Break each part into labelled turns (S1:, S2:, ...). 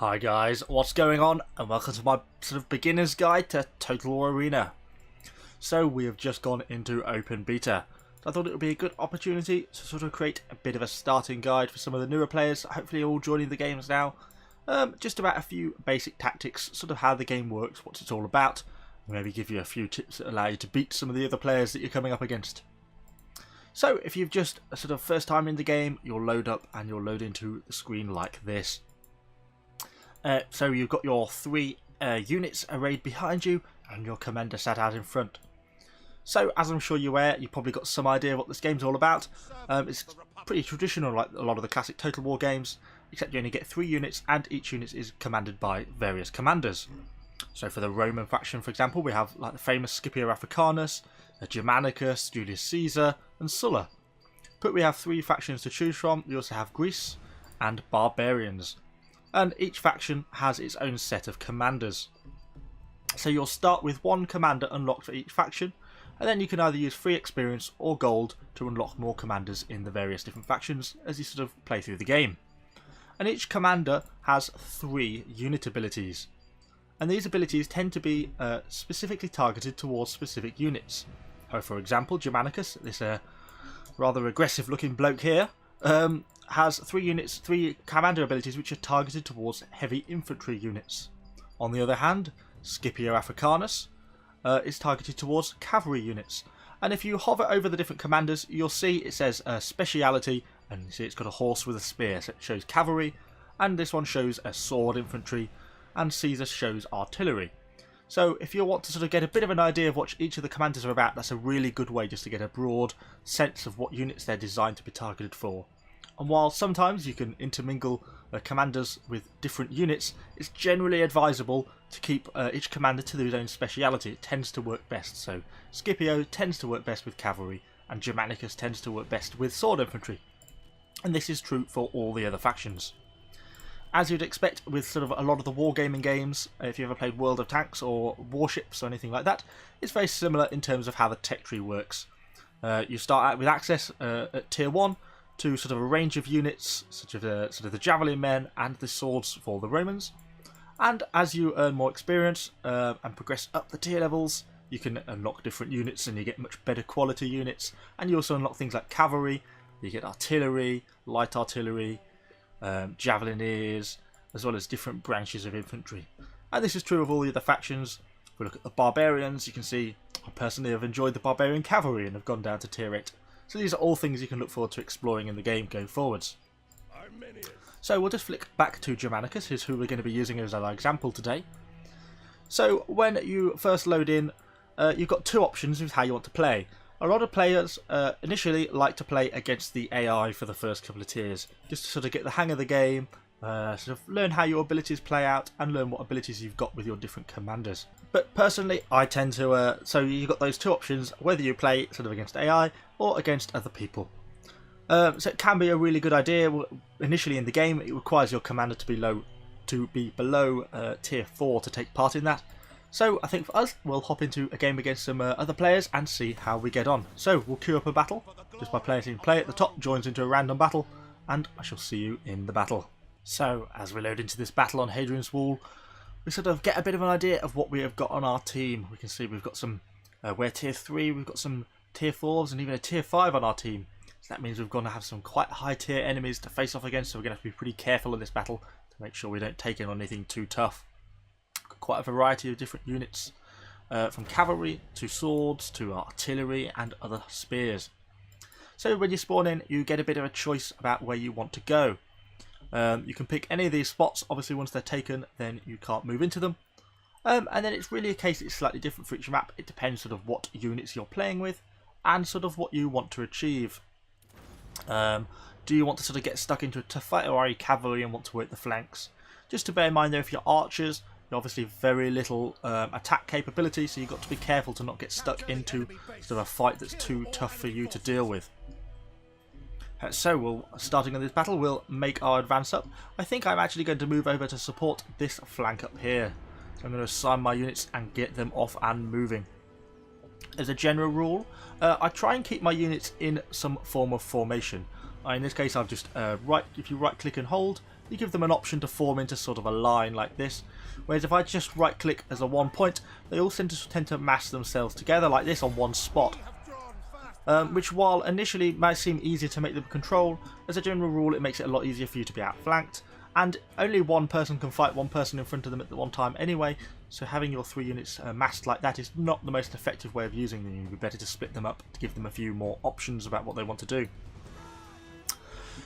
S1: Hi guys, what's going on? And welcome to my sort of beginner's guide to Total War Arena. So we have just gone into open beta. So I thought it would be a good opportunity to sort of create a bit of a starting guide for some of the newer players, hopefully all joining the games now. Just about a few basic tactics, sort of how the game works, what it's all about. Maybe give you a few tips that allow you to beat some of the other players that you're coming up against. So if you've just sort of first time in the game, you'll load up and you'll load into the screen like this. So you've got your three units arrayed behind you and your commander sat out in front. So as I'm sure you're aware, you've probably got some idea of what this game's all about. It's pretty traditional like a lot of the classic Total War games, except you only get 3 units and each unit is commanded by various commanders. So for the Roman faction, for example, we have like the famous Scipio Africanus, Germanicus, Julius Caesar and Sulla. But we have 3 factions to choose from. We also have Greece and Barbarians. And each faction has its own set of commanders. So you'll start with 1 commander unlocked for each faction, and then you can either use free experience or gold to unlock more commanders in the various different factions as you sort of play through the game. And each commander has 3 unit abilities. And these abilities tend to be specifically targeted towards specific units. For example, Germanicus, this rather aggressive looking bloke here, has 3 commander abilities which are targeted towards heavy infantry units. On the other hand, Scipio Africanus is targeted towards cavalry units. And if you hover over the different commanders, you'll see it says speciality, and you see it's got a horse with a spear, so it shows cavalry, and this one shows a sword infantry, and Caesar shows artillery. So if you want to sort of get a bit of an idea of what each of the commanders are about, that's a really good way just to get a broad sense of what units they're designed to be targeted for. And while sometimes you can intermingle commanders with different units, it's generally advisable to keep each commander to their own speciality. It tends to work best. So Scipio tends to work best with cavalry, and Germanicus tends to work best with sword infantry. And this is true for all the other factions. As you'd expect with sort of a lot of the wargaming games, if you ever played World of Tanks or Warships or anything like that, it's very similar in terms of how the tech tree works. You start out with access at tier 1 to sort of a range of units, such as sort of the javelin men and the swords for the Romans. And as you earn more experience and progress up the tier levels, you can unlock different units and you get much better quality units. And you also unlock things like cavalry, you get artillery, light artillery, javelineers, as well as different branches of infantry. And this is true of all the other factions. If we look at the barbarians, you can see I personally have enjoyed the barbarian cavalry and have gone down to tier 8. So these are all things you can look forward to exploring in the game going forwards. So we'll just flick back to Germanicus, who's who we're going to be using as our example today. So when you first load in, you've got 2 options with how you want to play. A lot of players initially like to play against the AI for the first couple of tiers, just to sort of get the hang of the game, sort of learn how your abilities play out and learn what abilities you've got with your different commanders. But personally, I tend to, so you've got those 2 options, whether you play sort of against AI or against other people. So it can be a really good idea. Initially in the game, it requires your commander to be below tier 4 to take part in that. So I think for us, we'll hop into a game against some other players and see how we get on. So we'll queue up a battle, just by player team play at the top joins into a random battle, and I shall see you in the battle. So as we load into this battle on Hadrian's Wall, we sort of get a bit of an idea of what we have got on our team. We can see we've got some, we're tier 3, we've got some tier 4s and even a tier 5 on our team. So that means we're going to have some quite high tier enemies to face off against, so we're going to have to be pretty careful in this battle to make sure we don't take in on anything too tough. Got quite a variety of different units, from cavalry to swords to artillery and other spears. So when you spawn in, you get a bit of a choice about where you want to go. You can pick any of these spots. Obviously once they're taken, then you can't move into them. And then it's really a case that it's slightly different for each map. It depends sort of what units you're playing with and sort of what you want to achieve. Do you want to sort of get stuck into a tough fight, or are you cavalry and want to work the flanks? Just to bear in mind though, if you're archers, you're obviously very little attack capability, so you've got to be careful to not get stuck into sort of a fight that's too tough for you to deal with. So starting on this battle, we'll make our advance up. I think I'm actually going to move over to support this flank up here. So I'm going to assign my units and get them off and moving. As a general rule, I try and keep my units in some form of formation. In this case, I've just if you right click and hold, you give them an option to form into sort of a line like this. Whereas if I just right click as a 1 point, they all tend to mass themselves together like this on one spot. Which while initially might seem easier to make them control, as a general rule it makes it a lot easier for you to be outflanked. And only one person can fight one person in front of them at the one time anyway, so having your 3 units massed like that is not the most effective way of using them. It would be better to split them up to give them a few more options about what they want to do.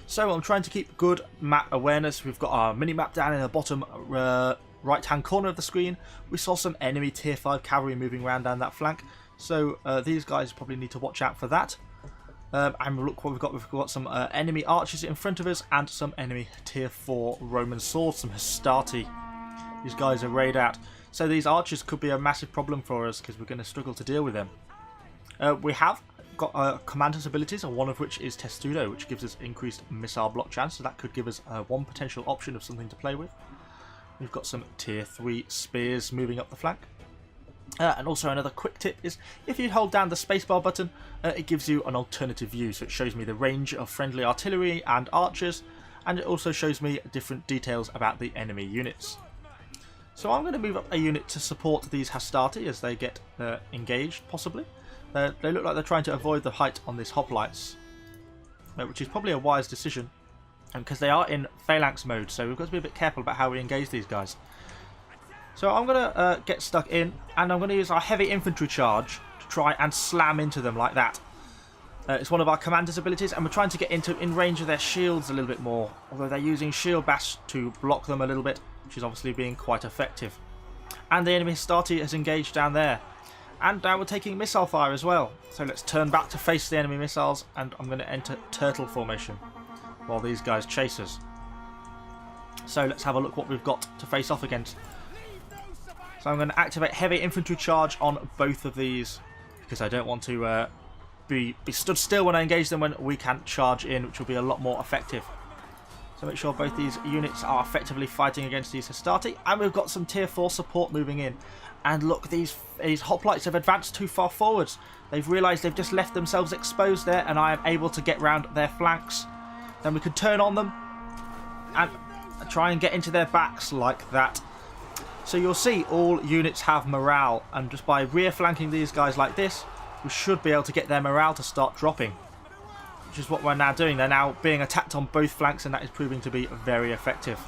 S1: So I'm trying to keep good map awareness. We've got our mini-map down in the bottom right hand corner of the screen. We saw some enemy tier 5 cavalry moving around down that flank, so these guys probably need to watch out for that. And look what we've got. We've got some enemy archers in front of us and some enemy tier 4 Roman swords, some Hastati. These guys are rayed out. So these archers could be a massive problem for us because we're going to struggle to deal with them. We have got commander's abilities, one of which is Testudo, which gives us increased missile block chance, so that could give us one potential option of something to play with. We've got some tier 3 spears moving up the flank. And also another quick tip is if you hold down the spacebar button, it gives you an alternative view, so it shows me the range of friendly artillery and archers, and it also shows me different details about the enemy units. So I'm going to move up a unit to support these Hastati as they get engaged, possibly. They look like they're trying to avoid the height on these hoplites, which is probably a wise decision, because they are in phalanx mode, so we've got to be a bit careful about how we engage these guys. So I'm going to get stuck in, and I'm going to use our heavy infantry charge to try and slam into them like that. It's one of our commander's abilities, and we're trying to get in range of their shields a little bit more, although they're using shield bash to block them a little bit, which is obviously being quite effective. And the enemy Hastati has engaged down there. And now we're taking missile fire as well. So let's turn back to face the enemy missiles, and I'm going to enter turtle formation while these guys chase us. So let's have a look what we've got to face off against. So I'm going to activate heavy infantry charge on both of these because I don't want to be stood still when I engage them when we can't charge in, which will be a lot more effective. So make sure both these units are effectively fighting against these Hastati, and we've got some tier 4 support moving in. And look, these hoplites have advanced too far forwards. They've realised they've just left themselves exposed there, and I am able to get round their flanks. Then we can turn on them and try and get into their backs like that. So you'll see all units have morale, and just by rear flanking these guys like this, we should be able to get their morale to start dropping, which is what we're now doing. They're now being attacked on both flanks, and that is proving to be very effective.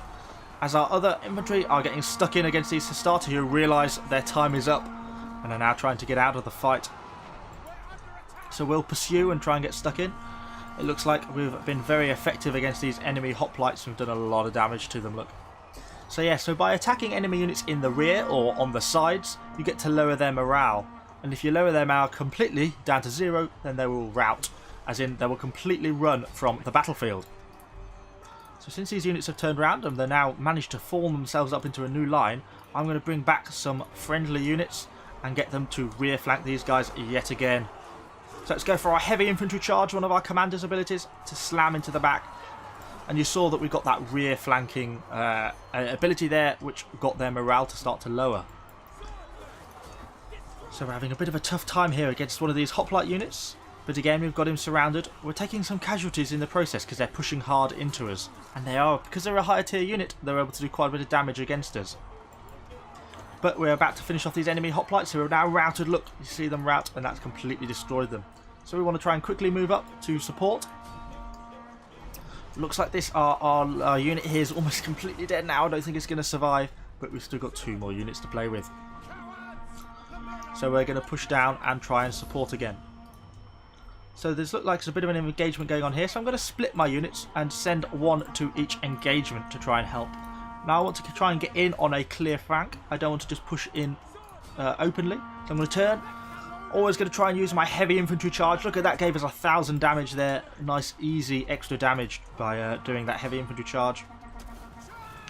S1: As our other infantry are getting stuck in against these Hastati, who realise their time is up and are now trying to get out of the fight. So we'll pursue and try and get stuck in. It looks like we've been very effective against these enemy hoplites. We've done a lot of damage to them, look. So yeah, so by attacking enemy units in the rear or on the sides, you get to lower their morale. And if you lower their morale completely down to 0, then they will rout, as in they will completely run from the battlefield. So since these units have turned around and they've now managed to form themselves up into a new line, I'm going to bring back some friendly units and get them to rear flank these guys yet again. So let's go for our heavy infantry charge, one of our commander's abilities, to slam into the back. And you saw that we got that rear flanking ability there, which got their morale to start to lower. So we're having a bit of a tough time here against one of these hoplite units. But again, we've got him surrounded. We're taking some casualties in the process because they're pushing hard into us. And they are, because they're a higher tier unit, they're able to do quite a bit of damage against us. But we're about to finish off these enemy hoplites who are now routed. Look, you see them rout, and that's completely destroyed them. So we want to try and quickly move up to support. Looks like this our unit here is almost completely dead now. I don't think it's going to survive, but we've still got 2 more units to play with. So we're going to push down and try and support again. So there's looks like there's a bit of an engagement going on here, so I'm going to split my units and send 1 to each engagement to try and help. Now I want to try and get in on a clear flank. I don't want to just push in openly. So I'm going to turn. Always going to try and use my heavy infantry charge. Look at that, gave us 1,000 damage there. Nice, easy, extra damage by doing that heavy infantry charge.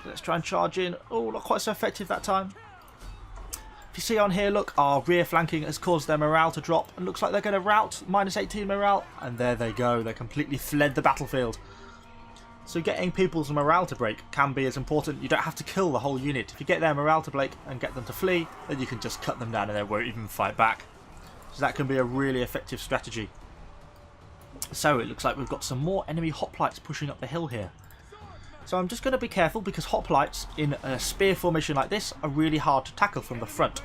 S1: Let's try and charge in. Oh, not quite so effective that time. If you see on here, look, our rear flanking has caused their morale to drop. And looks like they're going to rout, -18 morale. And there they go. They completely fled the battlefield. So getting people's morale to break can be as important. You don't have to kill the whole unit. If you get their morale to break and get them to flee, then you can just cut them down and they won't even fight back. So that can be a really effective strategy. So it looks like we've got some more enemy hoplites pushing up the hill here. So I'm just going to be careful because hoplites in a spear formation like this are really hard to tackle from the front.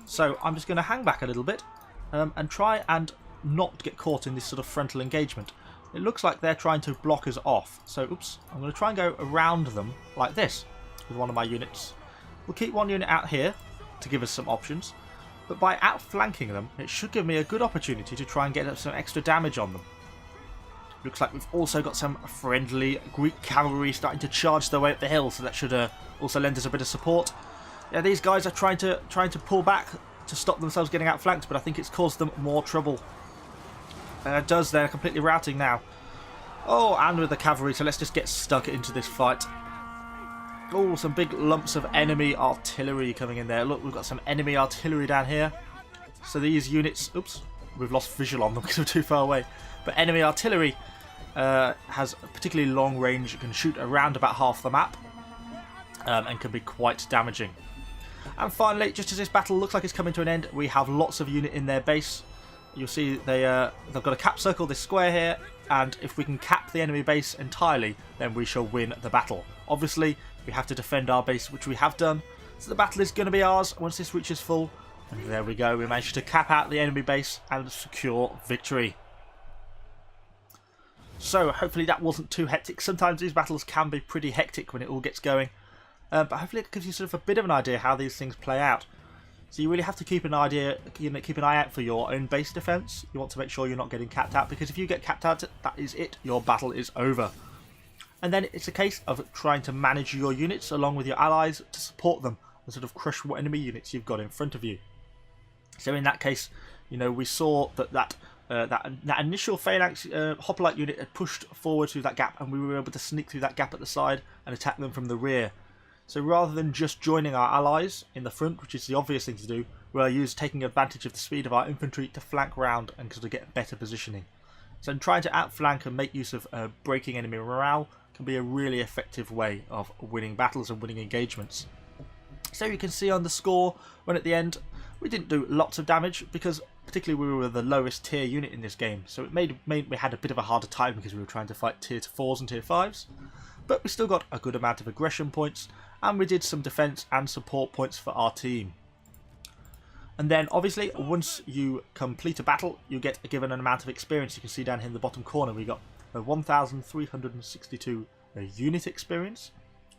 S1: So I'm just going to hang back a little bit and try and not get caught in this sort of frontal engagement. It looks like they're trying to block us off. So oops, I'm going to try and go around them like this with one of my units. We'll keep one unit out here to give us some options. But by outflanking them, it should give me a good opportunity to try and get some extra damage on them. Looks like we've also got some friendly Greek cavalry starting to charge their way up the hill, so that should also lend us a bit of support. Yeah, these guys are trying to pull back to stop themselves getting outflanked, but I think it's caused them more trouble. It does, they're completely routing now. Oh, and with the cavalry, so let's just get stuck into this fight. Oh, some big lumps of enemy artillery coming in there. Look, we've got some enemy artillery down here. So these units... Oops, we've lost visual on them because we're too far away. But enemy artillery has a particularly long range. It can shoot around about half the map and can be quite damaging. And finally, just as this battle looks like it's coming to an end, we have lots of unit in their base. You'll see they've got a cap circle, this square here, and if we can cap the enemy base entirely, then we shall win the battle. Obviously, we have to defend our base, which we have done, so the battle is going to be ours once this reaches full. And there we go, we managed to cap out the enemy base and secure victory. So hopefully that wasn't too hectic. Sometimes these battles can be pretty hectic when it all gets going, but hopefully it gives you sort of a bit of an idea how these things play out. So you really have to keep an eye out for your own base defense. You want to make sure you're not getting capped out, because if you get capped out, that is it. Your battle is over. And then it's a case of trying to manage your units along with your allies to support them and sort of crush what enemy units you've got in front of you. So in that case, you know, we saw that initial phalanx hoplite unit had pushed forward through that gap, and we were able to sneak through that gap at the side and attack them from the rear. So rather than just joining our allies in the front, which is the obvious thing to do, we're taking advantage of the speed of our infantry to flank round and sort of get better positioning. So trying to outflank and make use of breaking enemy morale can be a really effective way of winning battles and winning engagements. So you can see on the score, when at the end, we didn't do lots of damage because particularly we were the lowest tier unit in this game. So it made we had a bit of a harder time because we were trying to fight tier 4s and tier 5s. But we still got a good amount of aggression points, and we did some defense and support points for our team. And then obviously once you complete a battle, you get given an amount of experience. You can see down here in the bottom corner we got 1,362 unit experience,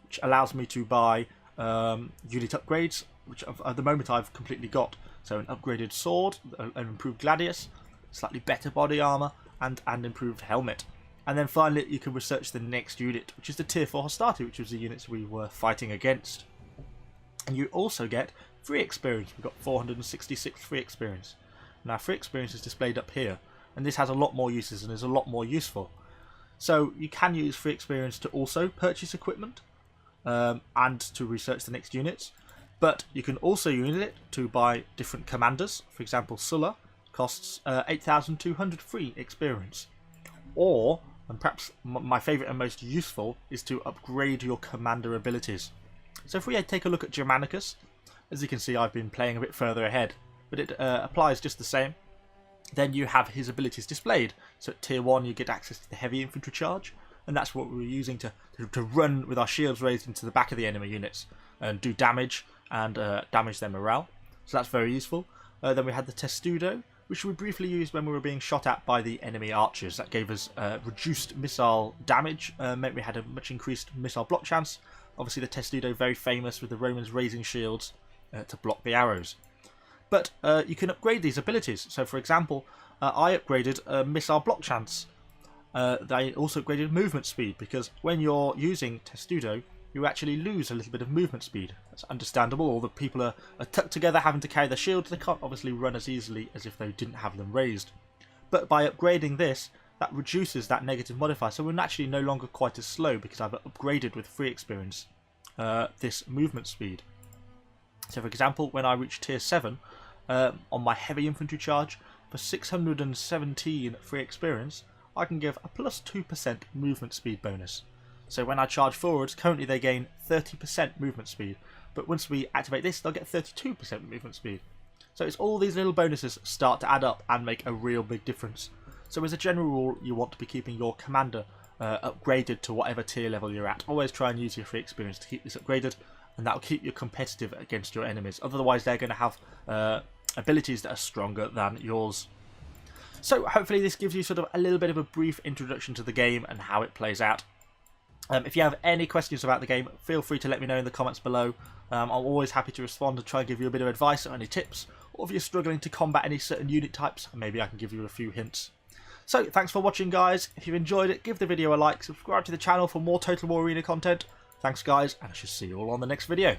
S1: which allows me to buy unit upgrades, which at the moment I've completely got. So an upgraded sword, an improved gladius, slightly better body armor, and improved helmet. And then finally you can research the next unit, which is the tier 4 hostility, which was the units we were fighting against. And you also get free experience. We've got 466 free experience. Now free experience is displayed up here, and this has a lot more uses and is a lot more useful. So you can use free experience to also purchase equipment and to research the next units, but you can also use it to buy different commanders. For example, Sulla costs 8,200 free experience. Or, and perhaps my favourite and most useful, is to upgrade your commander abilities. So if we take a look at Germanicus, as you can see I've been playing a bit further ahead, but it applies just the same. Then you have his abilities displayed. So at tier 1 you get access to the heavy infantry charge, and that's what we were using to run with our shields raised into the back of the enemy units and do damage and damage their morale. So that's very useful. Then we had the Testudo, which we briefly used when we were being shot at by the enemy archers. That gave us reduced missile damage, meant we had a much increased missile block chance. Obviously the Testudo very famous with the Romans raising shields to block the arrows. But you can upgrade these abilities. So for example, I upgraded missile block chance. They also upgraded movement speed, because when you're using Testudo, you actually lose a little bit of movement speed. That's understandable. All the people are tucked together having to carry their shields. They can't obviously run as easily as if they didn't have them raised. But by upgrading this, that reduces that negative modifier. So we're naturally no longer quite as slow because I've upgraded with free experience this movement speed. So for example, when I reach tier 7 on my heavy infantry charge, for 617 free experience, I can give a plus 2% movement speed bonus. So when I charge forwards, currently they gain 30% movement speed, but once we activate this, they'll get 32% movement speed. So it's all these little bonuses start to add up and make a real big difference. So as a general rule, you want to be keeping your commander upgraded to whatever tier level you're at. Always try and use your free experience to keep this upgraded, and that will keep you competitive against your enemies. Otherwise they're going to have abilities that are stronger than yours. So hopefully this gives you sort of a little bit of a brief introduction to the game and how it plays out. If you have any questions about the game, feel free to let me know in the comments below. I'm always happy to respond and try and give you a bit of advice or any tips, or if you're struggling to combat any certain unit types, maybe I can give you a few hints. So thanks for watching, guys. If you've enjoyed it, give the video a like, subscribe to the channel for more Total War Arena content. Thanks guys, and I shall see you all on the next video.